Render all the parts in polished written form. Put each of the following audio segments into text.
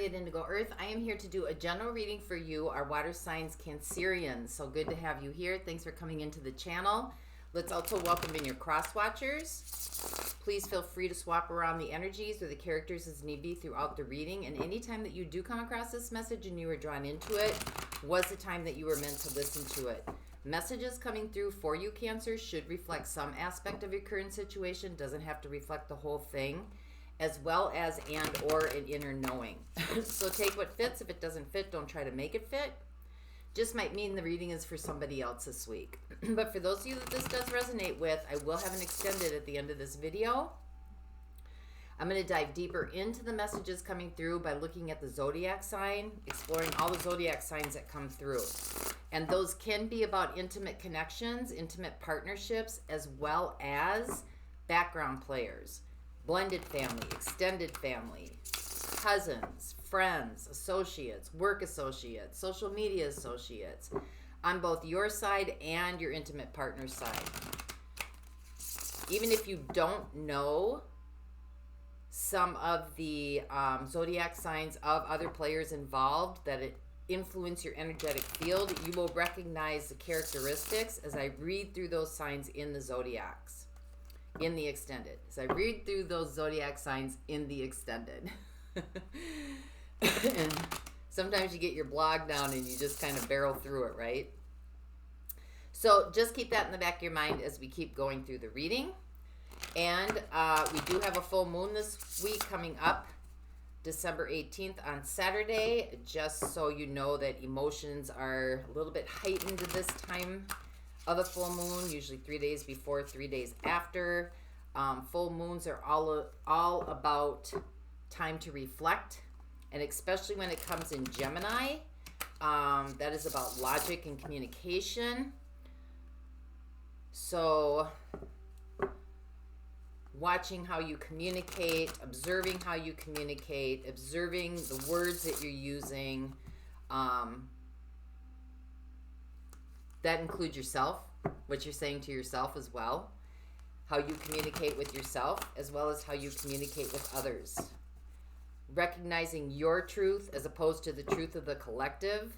Light Indigo Earth. I am here to do a general reading for you, our water signs Cancerians. So good to have you here. Thanks for coming into the channel. Let's also welcome in your cross watchers. Please feel free to swap around the energies or the characters as need be throughout the reading. And anytime that you do come across this message and you were drawn into it, was the time that you were meant to listen to it. Messages coming through for you, Cancer, should reflect some aspect of your current situation. Doesn't have to reflect the whole thing, as well as and or an inner knowing. So take what fits. If it doesn't fit, don't try to make it fit. Just might mean the reading is for somebody else this week. But for those of you that this does resonate with, I will have an extended at the end of this video. I'm going to dive deeper into the messages coming through by looking at the zodiac sign, exploring all the zodiac signs that come through. And those can be about intimate connections, intimate partnerships, as well as background players, blended family, extended family, cousins, friends, associates, work associates, social media associates, on both your side and your intimate partner's side. Even if you don't know some of the zodiac signs of other players involved that influence your energetic field, you will recognize the characteristics as I read through those signs in the zodiacs, in the extended. As I read through those zodiac signs in the extended. And sometimes you get your blog down and you just kind of barrel through it, right? So just keep that in the back of your mind as we keep going through the reading. And we do have a full moon this week coming up, December 18th on Saturday, just so you know that emotions are a little bit heightened at this time of the full moon, usually 3 days before, 3 days after. Full moons are all about time to reflect, and especially when it comes in Gemini, that is about logic and communication. So watching how you communicate, observing how you communicate, observing the words that you're using. That includes yourself, what you're saying to yourself as well, how you communicate with yourself, as well as how you communicate with others. Recognizing your truth as opposed to the truth of the collective.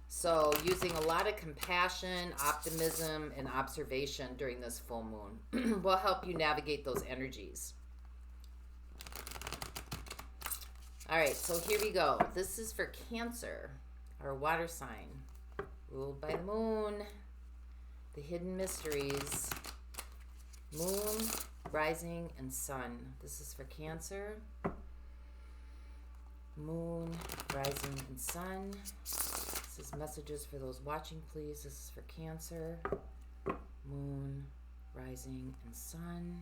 So using a lot of compassion, optimism, and observation during this full moon will help you navigate those energies. All right, so here we go. This is for Cancer, our water sign, ruled by the moon, the hidden mysteries, moon, rising, and sun. This is for Cancer, moon, rising, and sun. This is messages for those watching, please. This is for Cancer, moon, rising, and sun.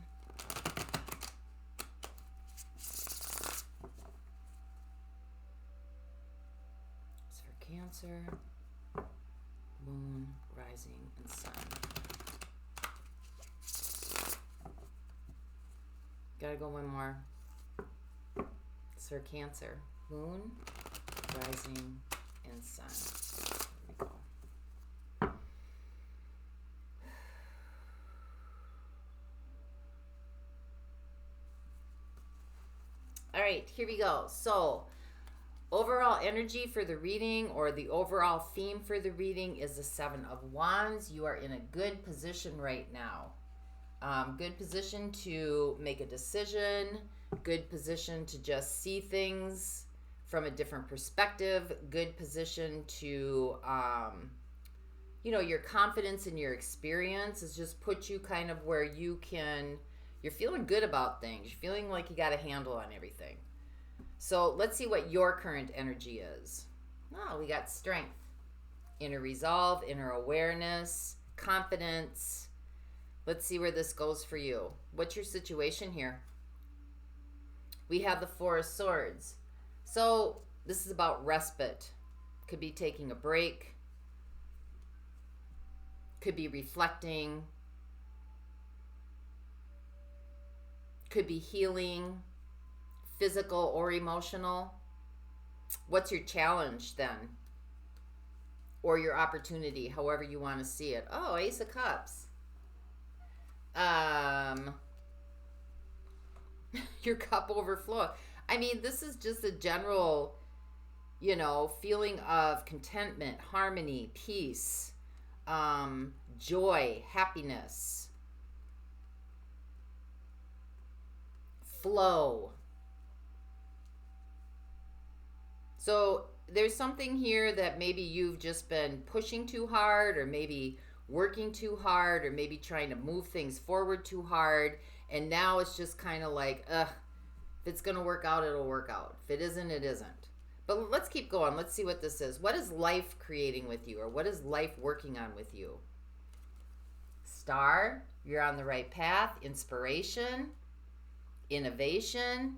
It's for Cancer, moon, rising, and sun. Gotta go one more. It's for Cancer, moon, rising, and sun. There we go. All right, here we go. So overall energy for the reading, or the overall theme for the reading, is the Seven of Wands. You are in a good position right now. Good position to make a decision. Good position to just see things from a different perspective. Good position to, your confidence in your experience has just put you kind of where you're feeling good about things. You're feeling like you got a handle on everything. So let's see what your current energy is. Oh, we got strength, inner resolve, inner awareness, confidence. Let's see where this goes for you. What's your situation here? We have the Four of Swords. So this is about respite. Could be taking a break. Could be reflecting. Could be healing, physical or emotional. What's your challenge then? Or your opportunity, however you want to see it. Oh, Ace of Cups. Your cup overflow. I mean, this is just a general, feeling of contentment, harmony, peace, joy, happiness, flow. So there's something here that maybe you've just been pushing too hard, or maybe working too hard, or maybe trying to move things forward too hard. And now it's just kind of like, if it's going to work out, it'll work out. If it isn't, it isn't. But let's keep going. Let's see what this is. What is life creating with you, or what is life working on with you? Star, you're on the right path. Inspiration, innovation,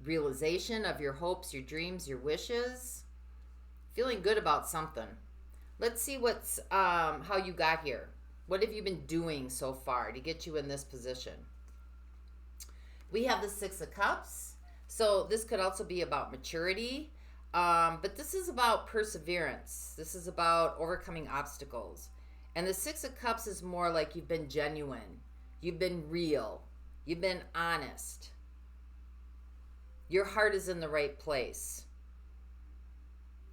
realization of your hopes, your dreams, your wishes. Feeling good about something. Let's see what's how you got here. What have you been doing so far to get you in this position? We have the Six of Cups. So this could also be about maturity. But this is about perseverance. This is about overcoming obstacles. And the Six of Cups is more like you've been genuine. You've been real. You've been honest. Your heart is in the right place.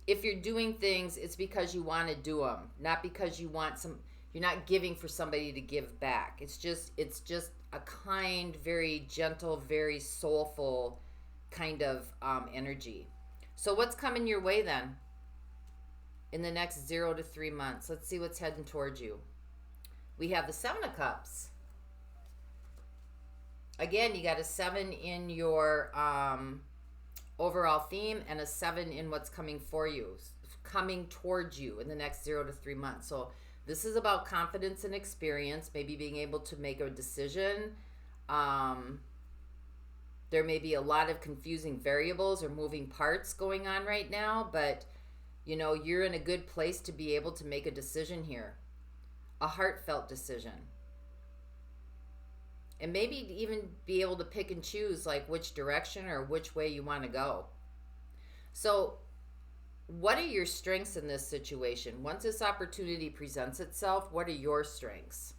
If you're doing things, it's because you want to do them, not because you want some. You're not giving for somebody to give back. It's just a kind, very gentle, very soulful kind of energy. So what's coming your way then in the next 0 to 3 months? Let's see what's heading towards you. We have the Seven of Cups. Again, you got a 7 in your overall theme, and a 7 in what's coming for you, coming towards you in the next 0 to 3 months. So this is about confidence and experience, maybe being able to make a decision. There may be a lot of confusing variables or moving parts going on right now, but you're in a good place to be able to make a decision here, a heartfelt decision. And maybe even be able to pick and choose like which direction or which way you want to go. So what are your strengths in this situation? Once this opportunity presents itself, what are your strengths?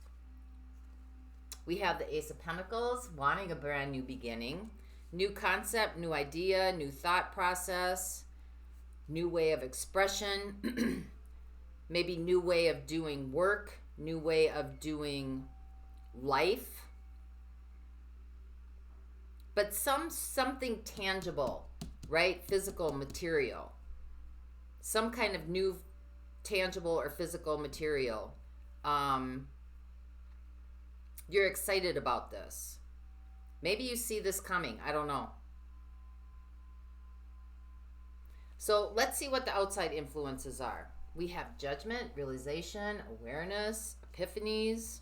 We have the Ace of Pentacles, wanting a brand new beginning, new concept, new idea, new thought process, new way of expression, maybe new way of doing work, new way of doing life. But something tangible, right? Physical, material. Some kind of new tangible or physical material. You're excited about this. Maybe you see this coming. I don't know. So let's see what the outside influences are. We have judgment, realization, awareness, epiphanies,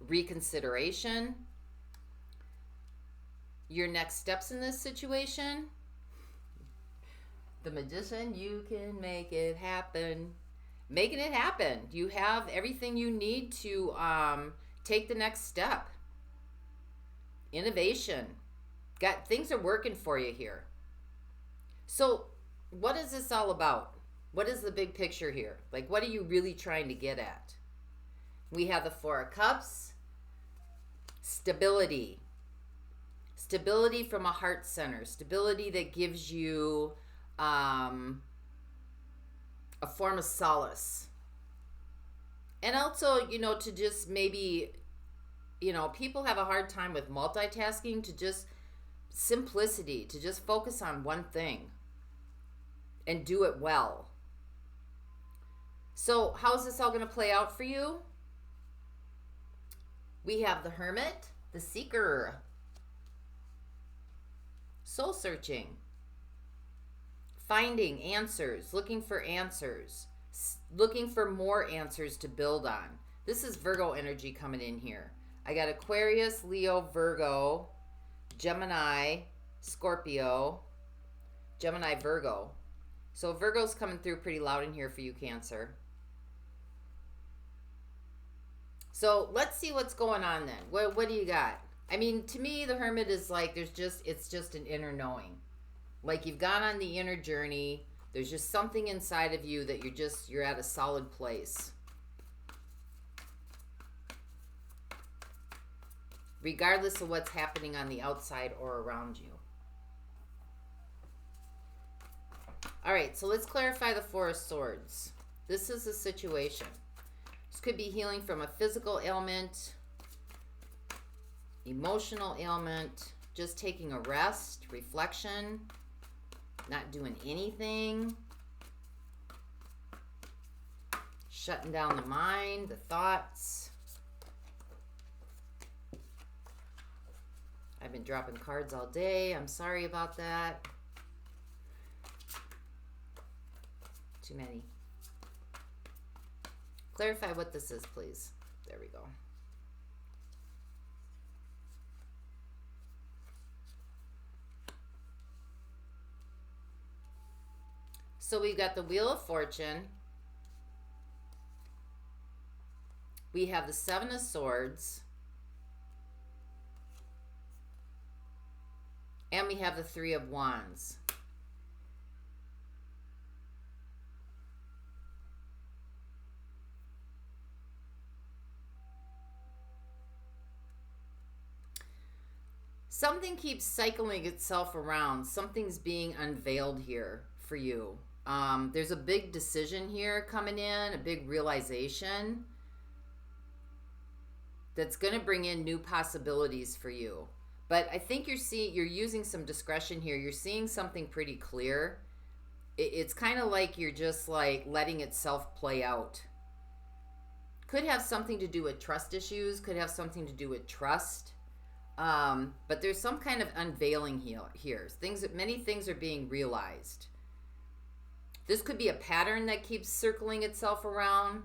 reconsideration. Your next steps in this situation. The Magician, you can make it happen. Making it happen. You have everything you need to take the next step. Innovation. Things are working for you here. So what is this all about? What is the big picture here? Like, what are you really trying to get at? We have the Four of Cups. Stability. Stability from a heart center. Stability that gives you a form of solace. And also, to just maybe, people have a hard time with multitasking, to just simplicity, to just focus on one thing and do it well. So how's this all going to play out for you? We have the Hermit, the Seeker, soul searching, finding answers, looking for more answers to build on. This is Virgo energy coming in here. I got Aquarius, Leo, Virgo, Gemini, Scorpio, Gemini, Virgo. So Virgo's coming through pretty loud in here for you, Cancer. So let's see what's going on then. What do you got? I mean, to me, the Hermit is like, it's just an inner knowing. Like, you've gone on the inner journey. There's just something inside of you that you're at a solid place. regardless of what's happening on the outside or around you. All right, so let's clarify the Four of Swords. This is a situation. This could be healing from a physical ailment, emotional ailment, just taking a rest, reflection, not doing anything, shutting down the mind, the thoughts. I've been dropping cards all day. I'm sorry about that. Too many. Clarify what this is, please. There we go. So we've got the Wheel of Fortune. We have the Seven of Swords. And we have the Three of Wands. Something keeps cycling itself around. Something's being unveiled here for you. There's a big decision here coming in, a big realization that's going to bring in new possibilities for you. But I think you're using some discretion here. You're seeing something pretty clear. It's kind of like you're just like letting itself play out. Could have something to do with trust issues. Could have something to do with trust. But there's some kind of unveiling here. Many things are being realized. This could be a pattern that keeps circling itself around.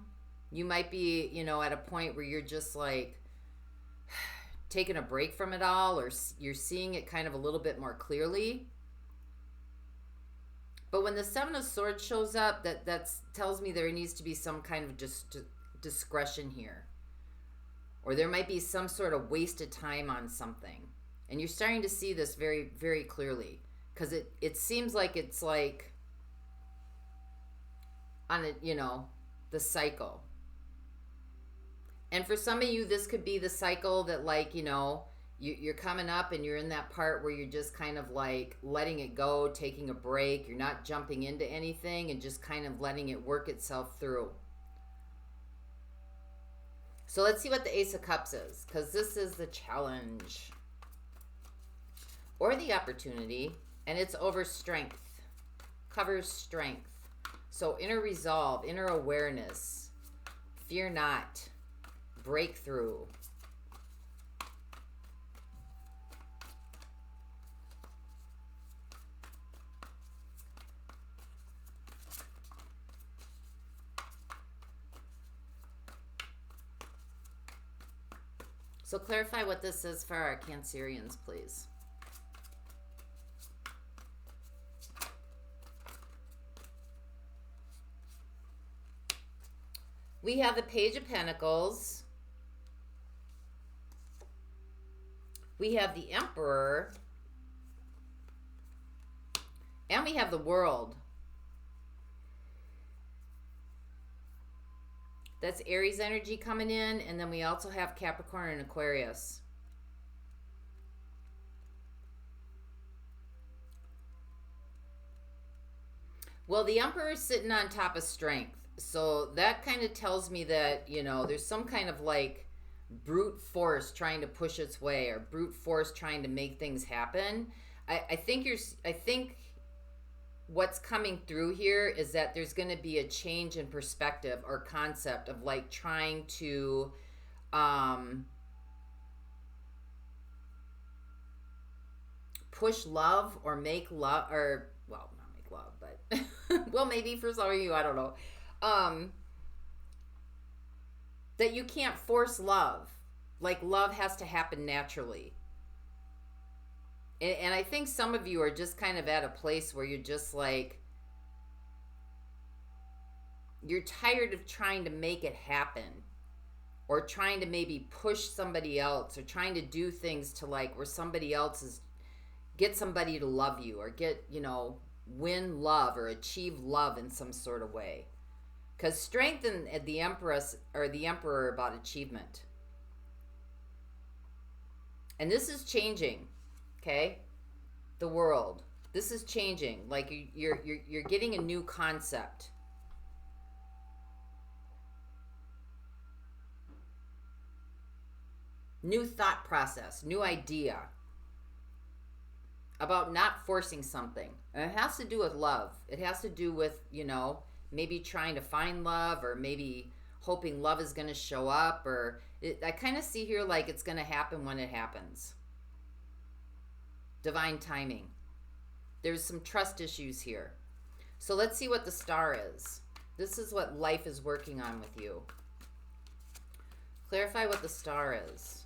You might be, at a point where you're just like taking a break from it all, or you're seeing it kind of a little bit more clearly. But when the Seven of Swords shows up, that tells me there needs to be some kind of just discretion here. Or there might be some sort of wasted time on something. And you're starting to see this very, very clearly. Because it seems like it's like on the cycle. And for some of you, this could be the cycle that you're coming up and you're in that part where you're just kind of like letting it go, taking a break. You're not jumping into anything and just kind of letting it work itself through. So let's see what the Ace of Cups is, because this is the challenge or the opportunity, and it's over strength, covers strength. So inner resolve, inner awareness, fear not, breakthrough. So clarify what this is for our Cancerians, please. We have the Page of Pentacles. We have the Emperor. And we have the World. That's Aries energy coming in. And then we also have Capricorn and Aquarius. Well, the Emperor is sitting on top of strength. So that kind of tells me that, there's some kind of like brute force trying to push its way, or brute force trying to make things happen. I think what's coming through here is that there's going to be a change in perspective or concept of like trying to push love or make love, or well, not make love, but well, maybe for some of you, I don't know. That you can't force love. Like love has to happen naturally. And I think some of you are just kind of at a place where you're just like, you're tired of trying to make it happen, or trying to maybe push somebody else, or trying to do things to like where somebody else is, get somebody to love you, or get, win love or achieve love in some sort of way. Because strength and the Empress or the Emperor are about achievement. And this is changing, okay? The world. This is changing. Like you're getting a new concept. New thought process, new idea about not forcing something. And it has to do with love. It has to do with, you know, maybe trying to find love, or maybe hoping love is going to show up, or I kind of see here like it's going to happen when it happens. Divine timing. There's some trust issues here. So let's see what the star is. This is what life is working on with you. Clarify what the star is.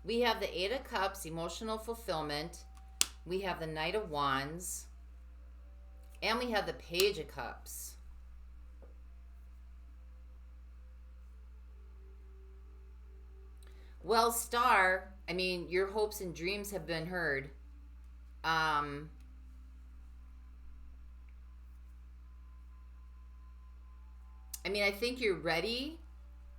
We have the Eight of Cups, emotional fulfillment. We have the Knight of Wands. And we have the Page of Cups. Well, Star, I mean, your hopes and dreams have been heard. I mean, I think you're ready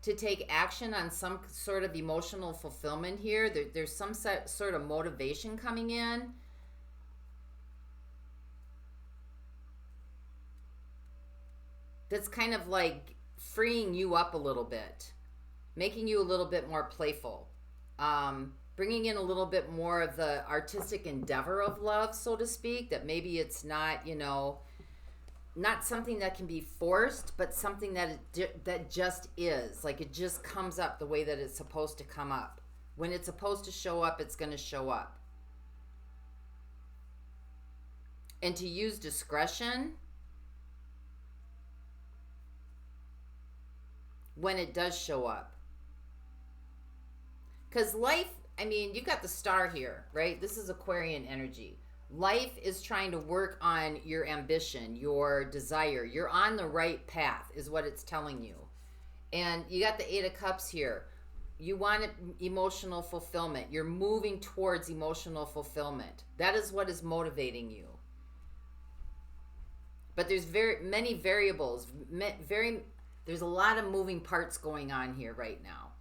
to take action on some sort of emotional fulfillment here. There's some sort of motivation coming in. That's kind of like freeing you up a little bit, making you a little bit more playful, bringing in a little bit more of the artistic endeavor of love, so to speak, that maybe it's not, you know, not something that can be forced, but something that just is. Like it just comes up the way that it's supposed to come up. When it's supposed to show up, it's going to show up. And to use discretion when it does show up. Because life, I mean, you got the star here, right? This is Aquarian energy. Life is trying to work on your ambition, your desire. You're on the right path is what it's telling you. And you got the Eight of Cups here. You want emotional fulfillment. You're moving towards emotional fulfillment. That is what is motivating you. But there's many variables. There's a lot of moving parts going on here right now.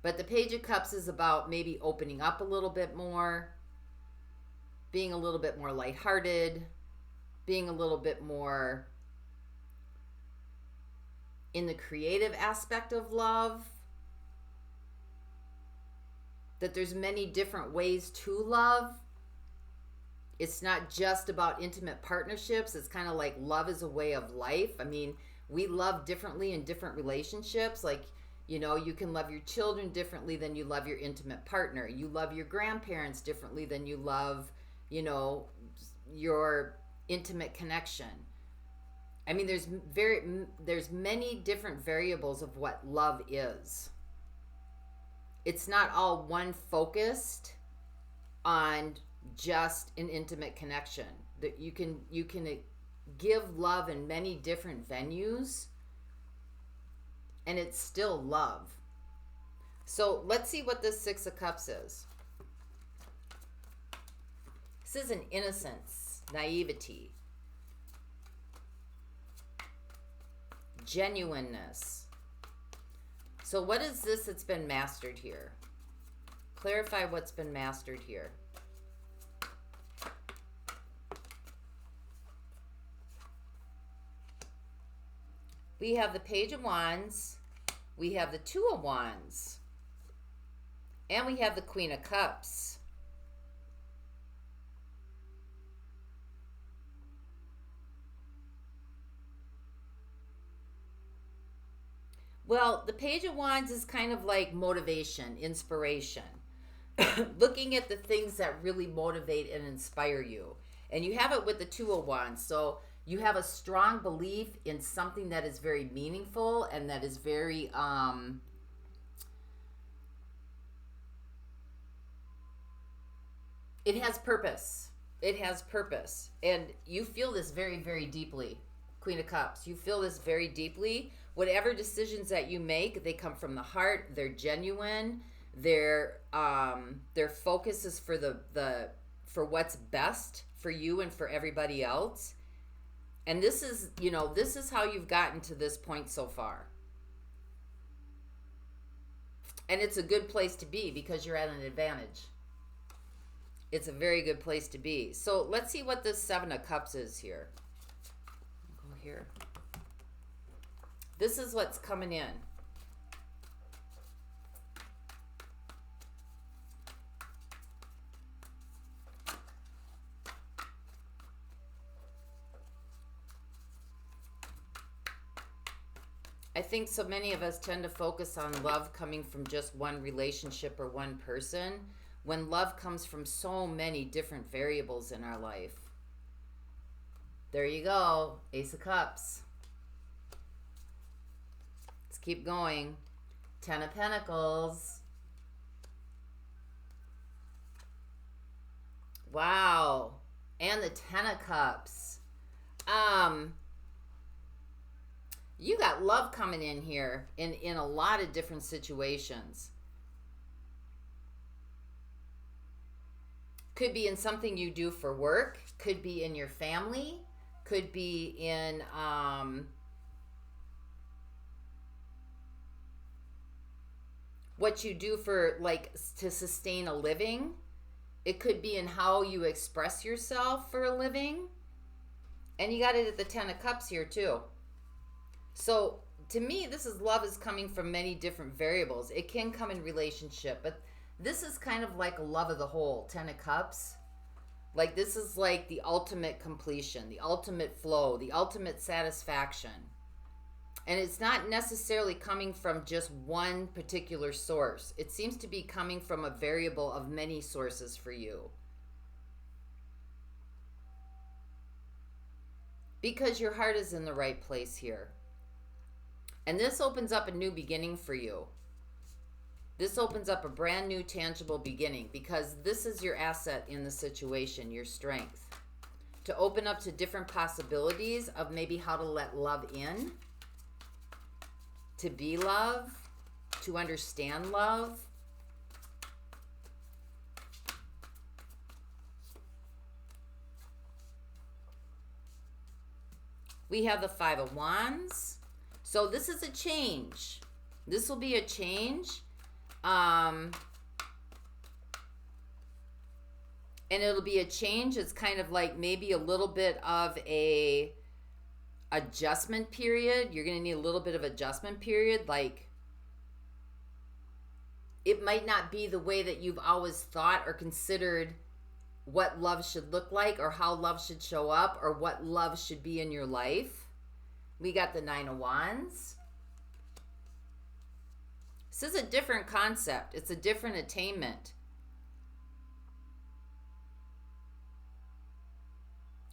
But the Page of Cups is about maybe opening up a little bit more, being a little bit more lighthearted, being a little bit more in the creative aspect of love. That there's many different ways to love. It's not just about intimate partnerships. It's kind of like love is a way of life. I mean, we love differently in different relationships. Like, you know, you can love your children differently than you love your intimate partner. You love your grandparents differently than you love, you know, your intimate connection. I mean, there's many different variables of what love is. It's not all one focused on just an intimate connection. That you can give love in many different venues, and it's still love. So let's see what this Six of Cups is. This is an innocence, naivety, genuineness. So what is this that's been mastered here? Clarify what's been mastered here. We have the Page of Wands, we have the Two of Wands, and we have the Queen of Cups. Well, the Page of Wands is kind of like motivation, inspiration. Looking at the things that really motivate and inspire you. And you have it with the Two of Wands. So You have a strong belief in something that is very meaningful and that is very it has purpose. It has purpose. And you feel this very, very deeply. Queen of Cups. You feel this very deeply. Whatever decisions that you make, they come from the heart. They're genuine. Their focus is for what's best for you and for everybody else. And this is, this is how you've gotten to this point so far. And it's a good place to be because you're at an advantage. It's a very good place to be. So let's see what this Seven of Cups is here. Go here. This is what's coming in. I think so many of us tend to focus on love coming from just one relationship or one person, when love comes from so many different variables in our life. There you go, Ace of Cups. Let's keep going. Ten of Pentacles. Wow. And the Ten of Cups. You got love coming in here in a lot of different situations. Could be in something you do for work. Could be in your family. Could be in what you do for, like, to sustain a living. It could be in how you express yourself for a living. And you got it at the Ten of Cups here too. So to me, this is love is coming from many different variables. It can come in relationship, but this is kind of like a love of the whole. Ten of Cups. Like, this is like the ultimate completion, the ultimate flow, the ultimate satisfaction. And it's not necessarily coming from just one particular source. It seems to be coming from a variable of many sources for you. Because your heart is in the right place here. And this opens up a new beginning for you. This opens up a brand new tangible beginning, because this is your asset in the situation, your strength. To open up to different possibilities of maybe how to let love in, to be love, to understand love. We have the Five of Wands. So this is a change. This will be a change. And it'll be a change. It's kind of like maybe a little bit of a adjustment period. You're going to need a little bit of adjustment period. Like, it might not be the way that you've always thought or considered what love should look like, or how love should show up, or what love should be in your life. We got the Nine of Wands. This is a different concept. It's a different attainment.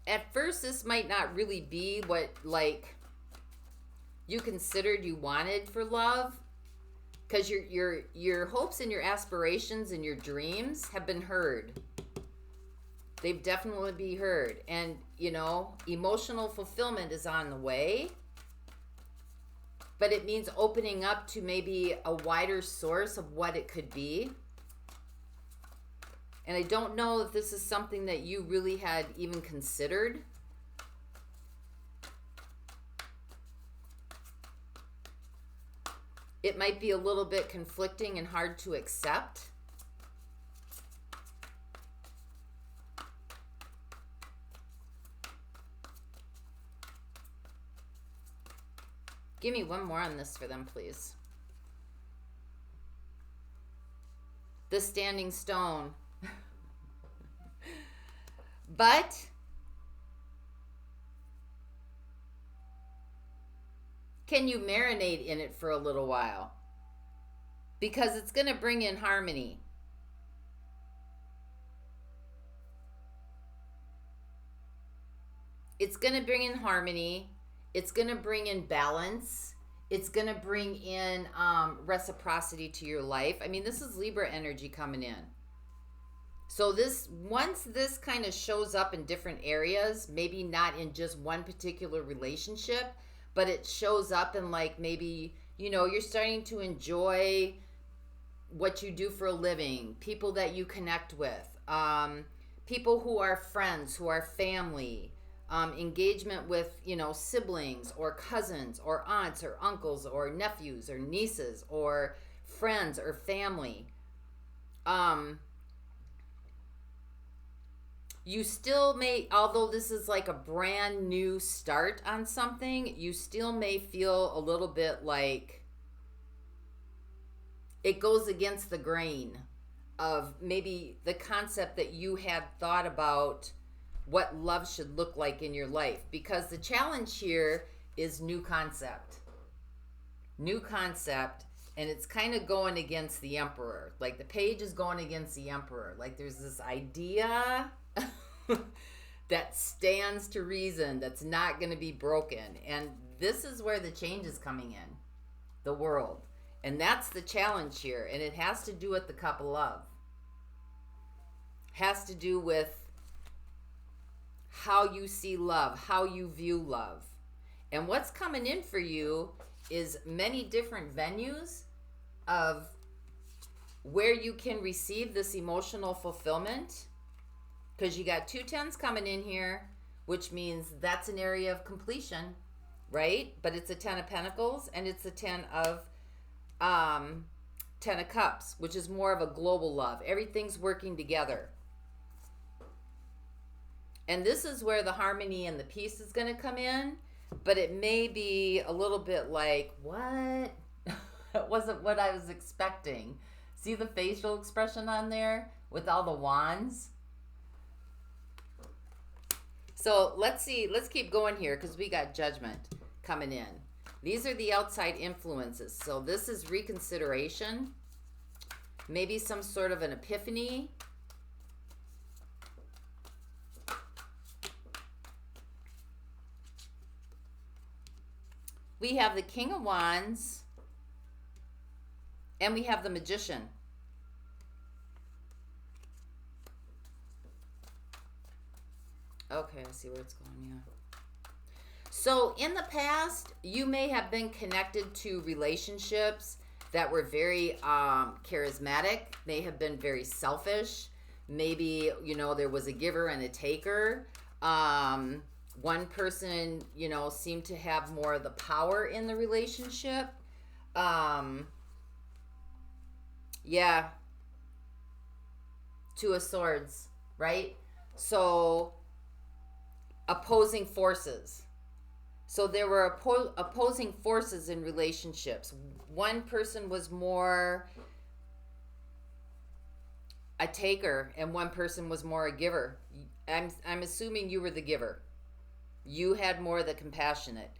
At first, this might not really be what, like, you considered you wanted for love, because your hopes and your aspirations and your dreams have been heard. They've definitely been heard. And, emotional fulfillment is on the way. But it means opening up to maybe a wider source of what it could be. And I don't know if this is something that you really had even considered. It might be a little bit conflicting and hard to accept. Give me one more on this for them, please. The Standing Stone. But can you marinate in it for a little while? Because it's going to bring in harmony. it's going to bring in harmony. It's going to bring in balance. It's going to bring in reciprocity to your life. I mean, this is Libra energy coming in. So once this kind of shows up in different areas, maybe not in just one particular relationship, but it shows up in like maybe, you're starting to enjoy what you do for a living, people that you connect with, people who are friends, who are family, engagement with, siblings or cousins or aunts or uncles or nephews or nieces or friends or family. You still may, although this is like a brand new start on something, you still may feel a little bit like it goes against the grain of maybe the concept that you had thought about what love should look like in your life. Because the challenge here is new concept. New concept, and it's kind of going against the Emperor. Like the page is going against the Emperor. Like there's this idea that stands to reason, that's not going to be broken. And this is where the change is coming in, the world. And that's the challenge here. And it has to do with the cup of love. Has to do with how you see love, how you view love. And what's coming in for you is many different venues of where you can receive this emotional fulfillment. Because you got 2 10s coming in here, which means that's an area of completion, right? But it's a 10 of Pentacles, and it's a 10 of Cups, which is more of a global love. Everything's working together. And this is where the harmony and the peace is going to come in, but it may be a little bit like, what? It wasn't what I was expecting. See the facial expression on there with all the wands? So let's see, let's keep going here because we got Judgment coming in. These are the outside influences. So this is reconsideration, maybe some sort of an epiphany. We have the King of Wands, and we have the Magician. Okay, I see where it's going, yeah. So in the past, you may have been connected to relationships that were very charismatic, may have been very selfish. Maybe, there was a giver and a taker. One person, seemed to have more of the power in the relationship. Yeah. 2 of Swords, right? So opposing forces. So there were opposing forces in relationships. One person was more a taker and one person was more a giver. I'm assuming you were the giver. You had more of the compassionate.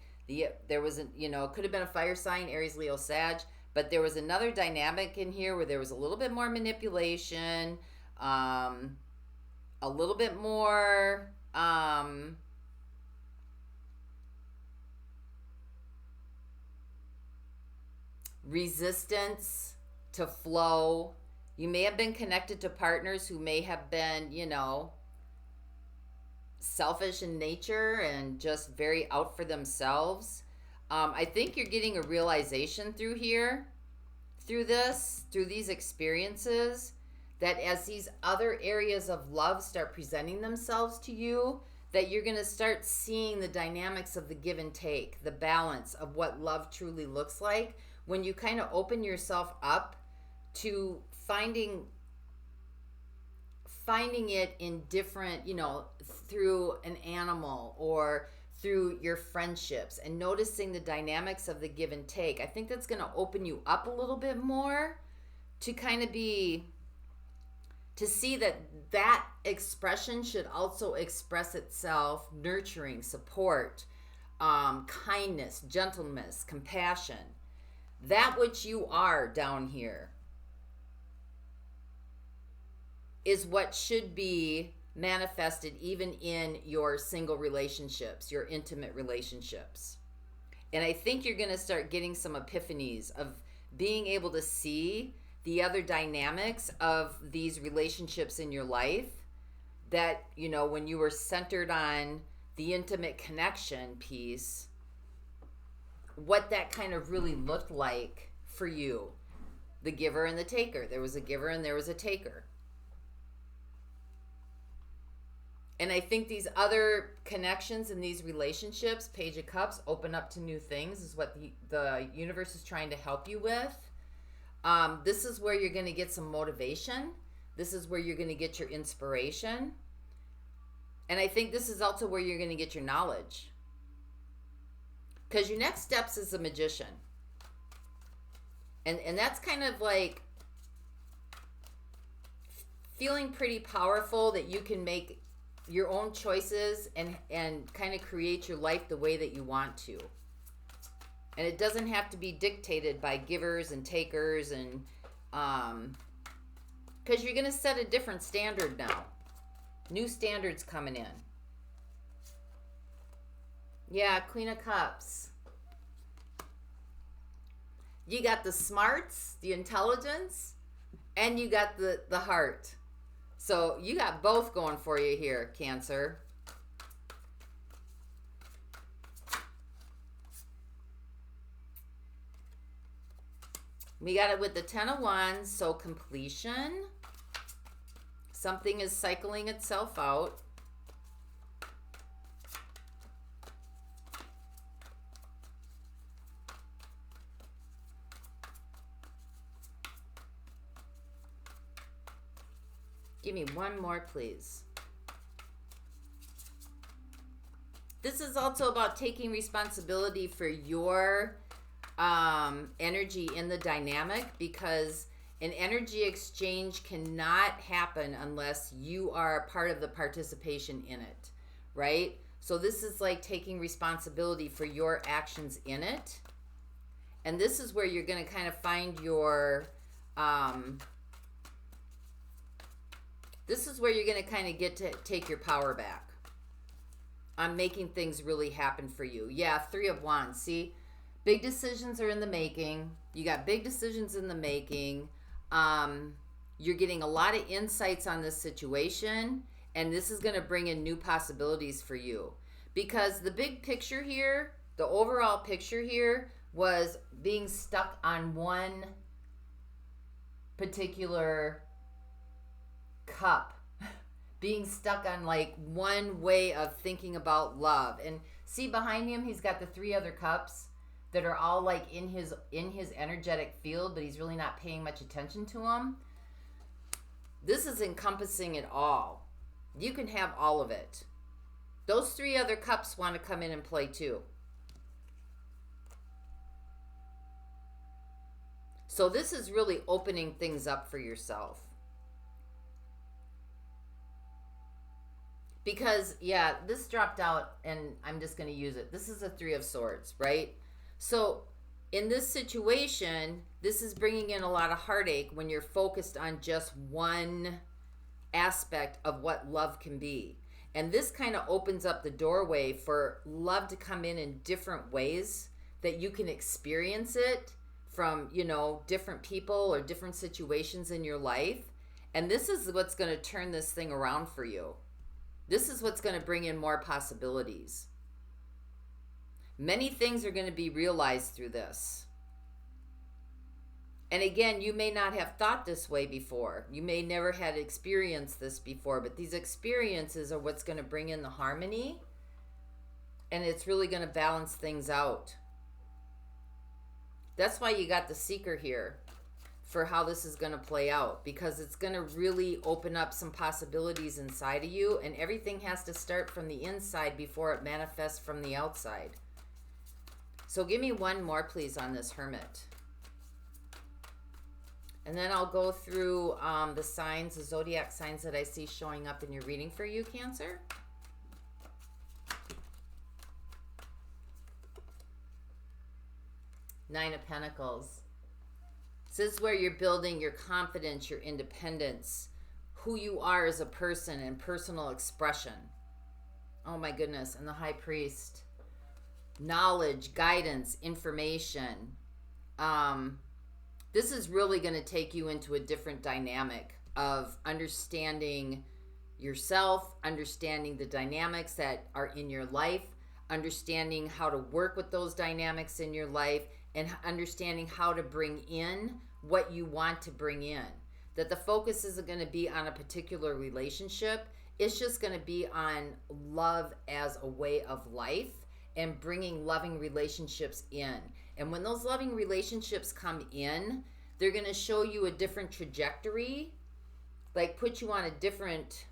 There was could have been a fire sign, Aries, Leo, Sag, but there was another dynamic in here where there was a little bit more manipulation, a little bit more resistance to flow. You may have been connected to partners who may have been, selfish in nature and just very out for themselves. I think you're getting a realization through here, through these experiences, that as these other areas of love start presenting themselves to you, that you're going to start seeing the dynamics of the give and take, the balance of what love truly looks like when you kind of open yourself up to finding it in different, through an animal or through your friendships and noticing the dynamics of the give and take. I think that's going to open you up a little bit more to kind of to see that expression should also express itself nurturing, support, kindness, gentleness, compassion. That which you are down here is what should be manifested even in your single relationships, your intimate relationships. And I think you're going to start getting some epiphanies of being able to see the other dynamics of these relationships in your life that, you know, when you were centered on the intimate connection piece, what that kind of really looked like for you. The giver and the taker. There was a giver and there was a taker. And I think these other connections in these relationships, Page of Cups, open up to new things is what the universe is trying to help you with. This is where you're going to get some motivation. This is where you're going to get your inspiration. And I think this is also where you're going to get your knowledge. Because your next steps is a magician. And that's kind of like feeling pretty powerful that you can make your own choices and kind of create your life the way that you want to. And it doesn't have to be dictated by givers and takers, and because you're going to set a different standard now. New standards coming in. Yeah, Queen of Cups. You got the smarts, the intelligence, and you got the heart. So you got both going for you here, Cancer. We got it with the Ten of Wands, so completion. Something is cycling itself out. Give me one more, please. This is also about taking responsibility for your energy in the dynamic, because an energy exchange cannot happen unless you are part of the participation in it, right? So this is like taking responsibility for your actions in it. And this is where you're going to kind of find your... this is where you're going to kind of get to take your power back on making things really happen for you. Yeah, Three of Wands. See, big decisions are in the making. You got big decisions in the making. You're getting a lot of insights on this situation, and this is going to bring in new possibilities for you. Because the big picture here, the overall picture here, was being stuck on one particular cup, being stuck on like one way of thinking about love. And see behind him, he's got the three other cups that are all like in his energetic field, but he's really not paying much attention to them. This is encompassing it all. You can have all of it. Those three other cups want to come in and play too. So this is really opening things up for yourself. Because, yeah, this dropped out, and I'm just going to use it. This is a Three of Swords, right? So, in this situation, this is bringing in a lot of heartache when you're focused on just one aspect of what love can be. And this kind of opens up the doorway for love to come in different ways that you can experience it from, you know, different people or different situations in your life. And this is what's going to turn this thing around for you. This is what's going to bring in more possibilities. Many things are going to be realized through this. And again, you may not have thought this way before. You may never had experienced this before, but these experiences are what's going to bring in the harmony, and it's really going to balance things out. That's why you got the Seeker here for how this is going to play out, because it's going to really open up some possibilities inside of you, and everything has to start from the inside before it manifests from the outside. So give me one more, please, on this Hermit. And then I'll go through the signs, the zodiac signs that I see showing up in your reading for you, Cancer. Nine of Pentacles. This is where you're building your confidence, your independence, who you are as a person and personal expression. Oh my goodness. And the High Priest. Knowledge, guidance, information. This is really going to take you into a different dynamic of understanding yourself, understanding the dynamics that are in your life, understanding how to work with those dynamics in your life, and understanding how to bring in what you want to bring in. That the focus isn't going to be on a particular relationship. It's just going to be on love as a way of life and bringing loving relationships in. And when those loving relationships come in, they're going to show you a different trajectory, like put you on a different,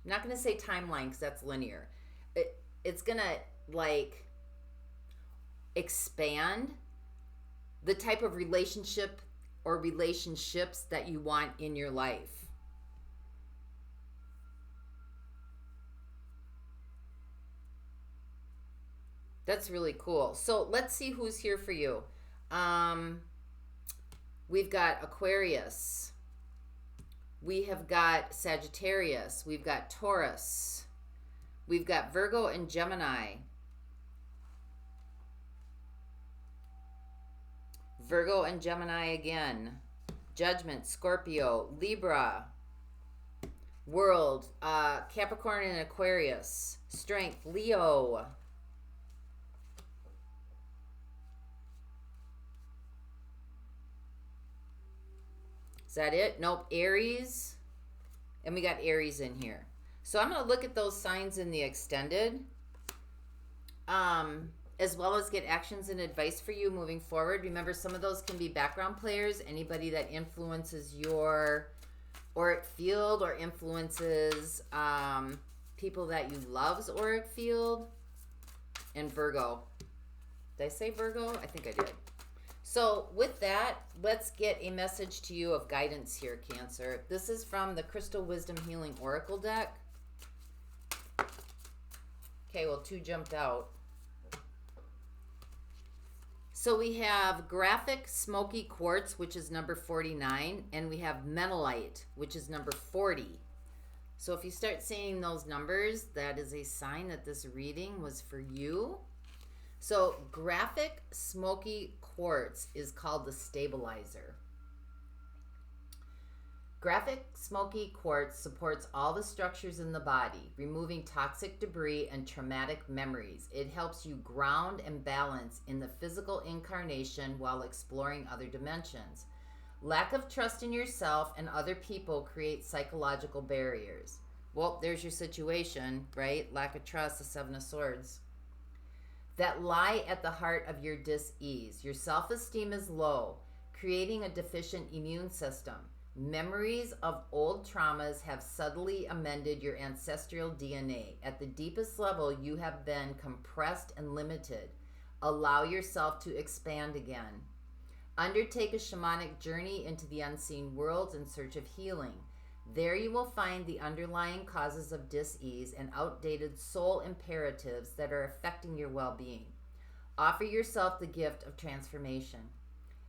I'm not going to say timeline because that's linear. It's going to like expand the type of relationship or relationships that you want in your life. That's really cool. So let's see who's here for you. We've got Aquarius. We have got Sagittarius. We've got Taurus. We've got Virgo and Gemini. Virgo and Gemini again. Judgment, Scorpio, Libra, World, Capricorn and Aquarius. Strength, Leo. Is that it? Nope. Aries. And we got Aries in here. So I'm going to look at those signs in the extended, as well as get actions and advice for you moving forward. Remember, some of those can be background players, anybody that influences your auric field or influences people that you love's auric field. And Virgo. Did I say Virgo? I think I did. So with that, let's get a message to you of guidance here, Cancer. This is from the Crystal Wisdom Healing Oracle deck. Okay, well, 2 jumped out. So we have Graphic Smoky Quartz, which is number 49, and we have Menolite, which is number 40. So if you start seeing those numbers, that is a sign that this reading was for you. So Graphic Smoky Quartz is called the stabilizer. Graphic Smoky Quartz supports all the structures in the body, removing toxic debris and traumatic memories. It helps you ground and balance in the physical incarnation while exploring other dimensions. Lack of trust in yourself and other people creates psychological barriers. Well, there's your situation, right? Lack of trust, the 7 of Swords. That lie at the heart of your dis-ease. Your self-esteem is low, creating a deficient immune system. Memories of old traumas have subtly amended your ancestral DNA. At the deepest level, you have been compressed and limited. Allow yourself to expand again. Undertake a shamanic journey into the unseen worlds in search of healing. There you will find the underlying causes of dis-ease and outdated soul imperatives that are affecting your well-being. Offer yourself the gift of transformation.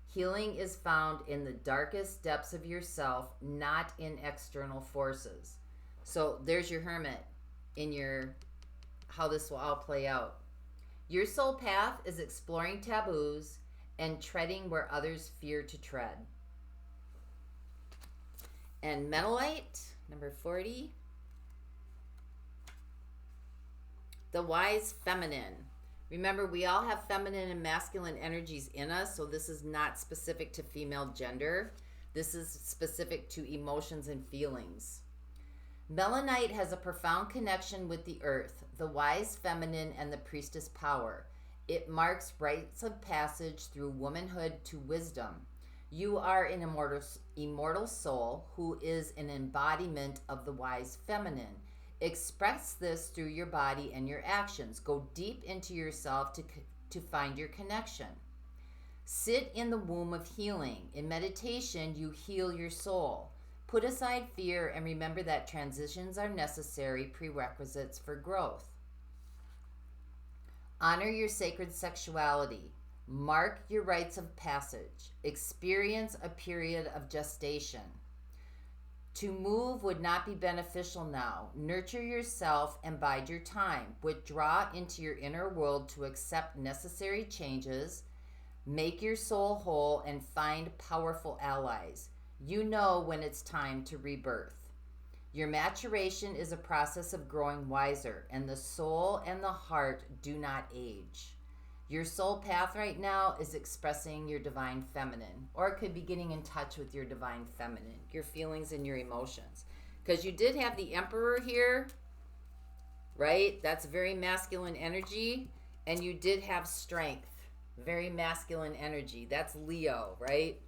Healing is found in the darkest depths of yourself, not in external forces. So there's your Hermit in your how this will all play out. Your soul path is exploring taboos and treading where others fear to tread. And Menolite, number 40. The Wise Feminine. Remember, we all have feminine and masculine energies in us, so this is not specific to female gender. This is specific to emotions and feelings. Melanite has a profound connection with the earth, the wise feminine, and the priestess power. It marks rites of passage through womanhood to wisdom. You are an immortal soul who is an embodiment of the wise feminine. Express this through your body and your actions. Go deep into yourself to find your connection. Sit in the womb of healing. In meditation, you heal your soul. Put aside fear and remember that transitions are necessary prerequisites for growth. Honor your sacred sexuality. Mark your rites of passage. Experience a period of gestation. To move would not be beneficial now. Nurture yourself and bide your time. Withdraw into your inner world to accept necessary changes. Make your soul whole and find powerful allies. You know when it's time to rebirth. Your maturation is a process of growing wiser, and the soul and the heart do not age. Your soul path right now is expressing your divine feminine, or it could be getting in touch with your divine feminine, your feelings and your emotions. Because you did have the Emperor here, right? That's very masculine energy. And you did have strength, very masculine energy. That's Leo, right?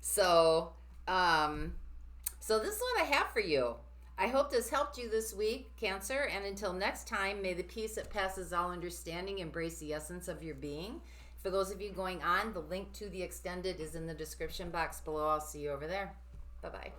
So this is what I have for you. I hope this helped you this week, Cancer. And until next time, may the peace that passes all understanding embrace the essence of your being. For those of you going on, the link to the extended is in the description box below. I'll see you over there. Bye-bye.